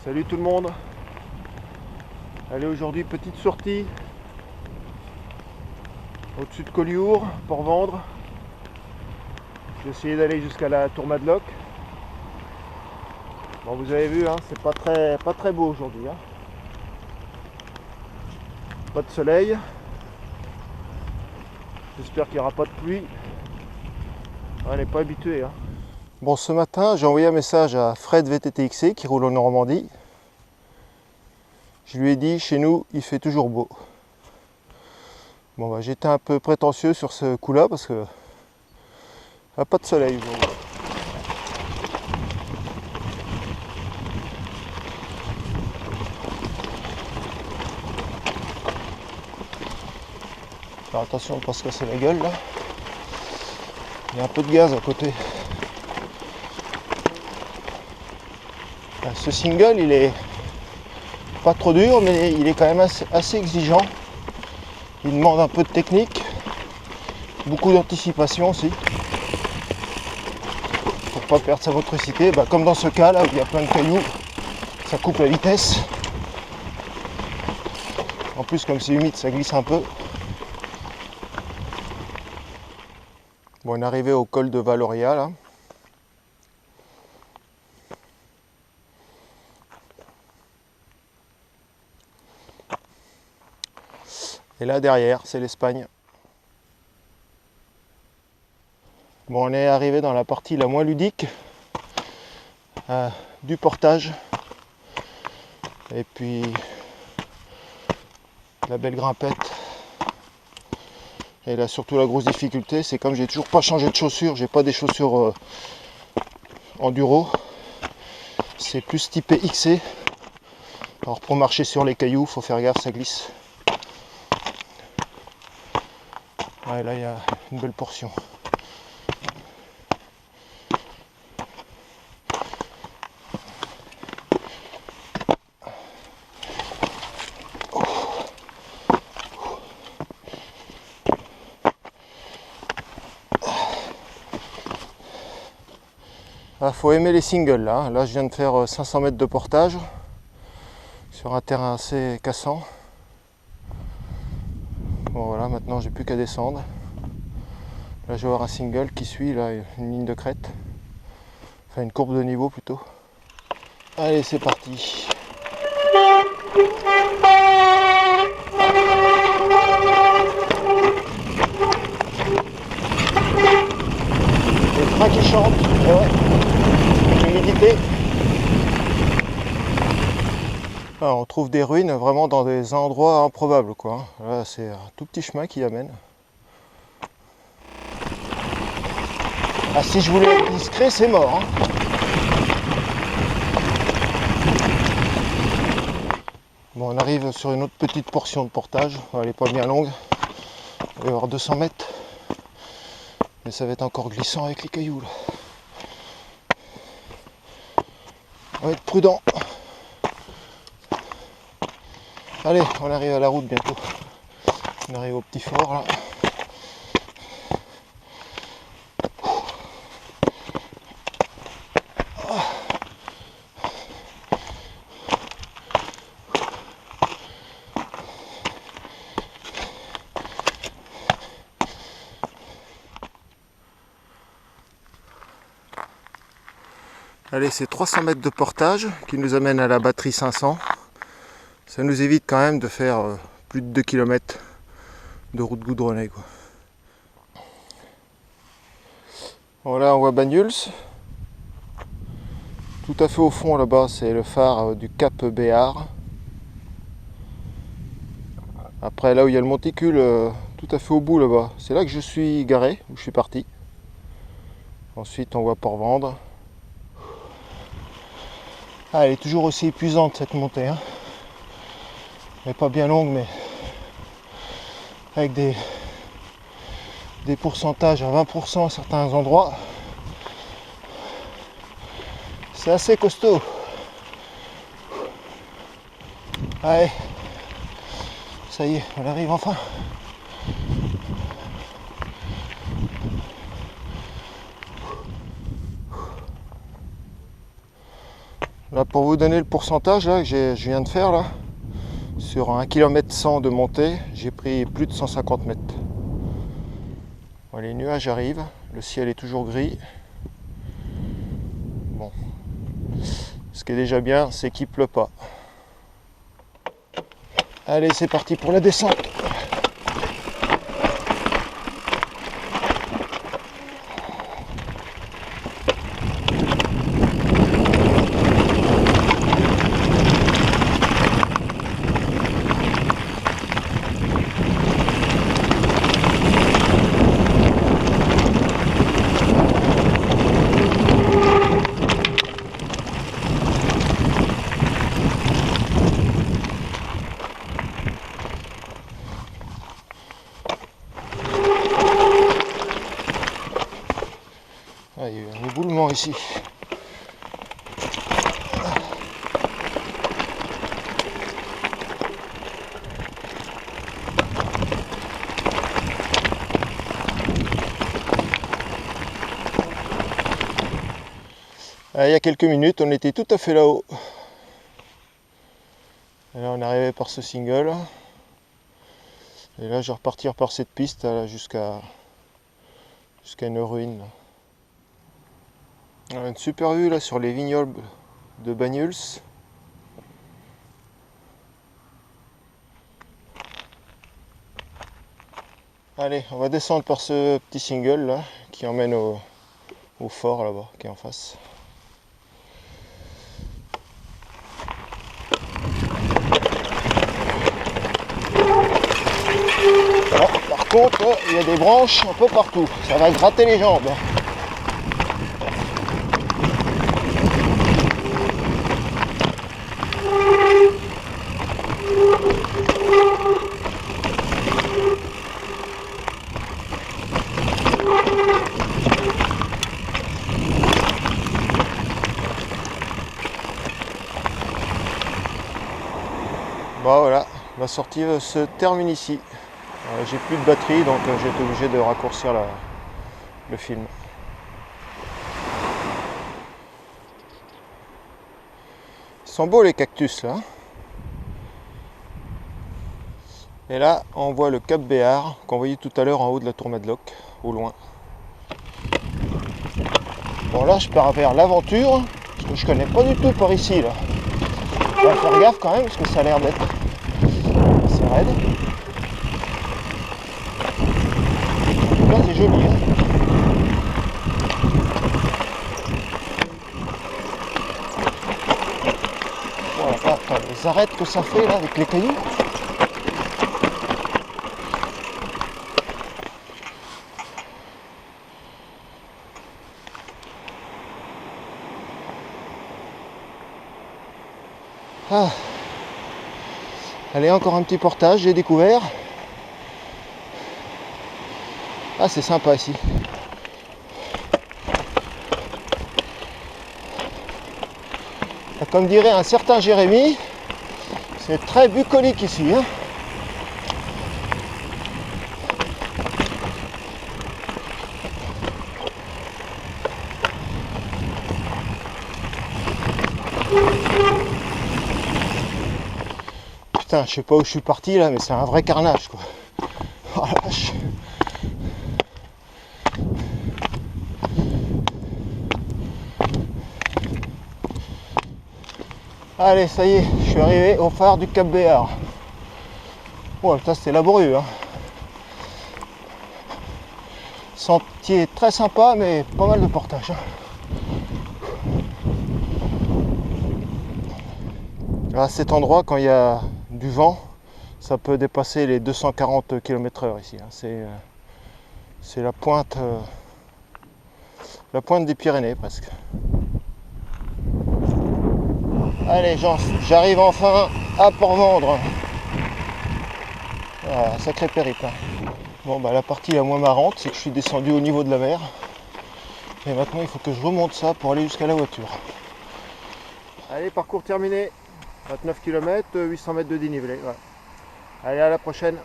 Salut tout le monde. Allez, aujourd'hui petite sortie au-dessus de Collioure pour vendre. Je vais essayer d'aller jusqu'à la Tour Madlock. Bon, vous avez vu, hein, c'est pas très beau aujourd'hui. Hein. Pas de soleil. J'espère qu'il n'y aura pas de pluie. On n'est pas habitué. Hein. Bon, ce matin, j'ai envoyé un message à Fred VTTXC qui roule en Normandie. Je lui ai dit, chez nous, il fait toujours beau. Bon, bah, j'étais un peu prétentieux sur ce coup-là parce que il n'y a pas de soleil aujourd'hui. Alors attention, on ne pas se casser la gueule là. Il y a un peu de gaz à côté. Ce single, il est pas trop dur, mais il est quand même assez exigeant. Il demande un peu de technique, beaucoup d'anticipation aussi, pour pas perdre sa motricité. Bah, comme dans ce cas là où il y a plein de cailloux, ça coupe la vitesse. En plus, comme c'est humide, ça glisse un peu. Bon, on est arrivé au col de Valoria là. Et là derrière, c'est l'Espagne. Bon, on est arrivé dans la partie la moins ludique du portage. Et puis la belle grimpette. Et là surtout la grosse difficulté, c'est comme j'ai toujours pas changé de chaussures, j'ai pas des chaussures enduro. C'est plus typé XC. Alors pour marcher sur les cailloux, faut faire gaffe, ça glisse. Ouais, là il y a une belle portion. Ah, faut aimer les singles là. Là je viens de faire 500 mètres de portage sur un terrain assez cassant. Bon voilà, maintenant j'ai plus qu'à descendre. Là je vais avoir un single qui suit là une ligne de crête. Enfin une courbe de niveau plutôt. Allez, c'est parti. Les trains qui chantent, l'humidité. Ah, on trouve des ruines vraiment dans des endroits improbables quoi. Là c'est un tout petit chemin qui amène. Ah, si je voulais être discret, c'est mort. Hein. Bon, on arrive sur une autre petite portion de portage. Elle n'est pas bien longue. Il va y avoir 200 mètres. Mais ça va être encore glissant avec les cailloux là. On va être prudent. Allez, on arrive à la route bientôt. On arrive au petit fort là. Allez, c'est 300 mètres de portage qui nous amène à la batterie 500. Ça nous évite quand même de faire plus de 2 km de route goudronnée quoi. Voilà, on voit Banyuls. Tout à fait au fond là-bas, c'est le phare du Cap Béar. Après, là où il y a le monticule, tout à fait au bout là-bas, c'est là que je suis garé, où je suis parti. Ensuite, on voit Port-Vendre. Ah, elle est toujours aussi épuisante cette montée. Hein. Elle n'est pas bien longue, mais avec des pourcentages à 20% à certains endroits. C'est assez costaud. Allez, ça y est, on arrive enfin. Là, pour vous donner le pourcentage là, que je viens de faire là, sur 1 km 100 de montée, j'ai pris plus de 150 mètres. Bon, les nuages arrivent, le ciel est toujours gris. Bon, ce qui est déjà bien, c'est qu'il pleut pas. Allez, c'est parti pour la descente. Ah, il y a eu un éboulement ici. Il y a quelques minutes, on était tout à fait là-haut. Et là, on est arrivé par ce single. Et là, je vais repartir par cette piste jusqu'à une ruine. Là. On a une super vue là sur les vignobles de Banyuls. Allez, on va descendre par ce petit single là qui emmène au fort là-bas, qui est en face. Alors, par contre, il y a des branches un peu partout, ça va gratter les jambes. Bon voilà, ma sortie se termine ici. J'ai plus de batterie donc j'ai été obligé de raccourcir le film. Ils sont beaux les cactus là. Et là on voit le cap Béar qu'on voyait tout à l'heure en haut de la tour Madlock, au loin. Bon là je pars vers l'aventure, parce que je connais pas du tout par ici là. On va faire gaffe quand même parce que ça a l'air d'être assez raide. Là c'est joli. Hein. Voilà, attends, les arêtes que ça fait là avec les cailloux. Ah. Allez, encore un petit portage, j'ai découvert. Ah, c'est sympa ici. Comme dirait un certain Jérémy, c'est très bucolique ici. Hein. Putain, je sais pas où je suis parti là, mais c'est un vrai carnage quoi. Oh la vache. Allez, ça y est, je suis arrivé au phare du Cap Béar. Oh, ça c'était laborieux. Hein. Sentier très sympa, mais pas mal de portage. Hein. À cet endroit, quand il y a du vent, ça peut dépasser les 240 km/h ici. Hein. C'est la pointe des Pyrénées presque. Allez, j'arrive enfin à Port-Vendre. Voilà, sacré périple. Hein. Bon, bah, la partie la moins marrante, c'est que je suis descendu au niveau de la mer. Et maintenant, il faut que je remonte ça pour aller jusqu'à la voiture. Allez, parcours terminé. 29 km, 800 mètres de dénivelé. Ouais. Allez, à la prochaine.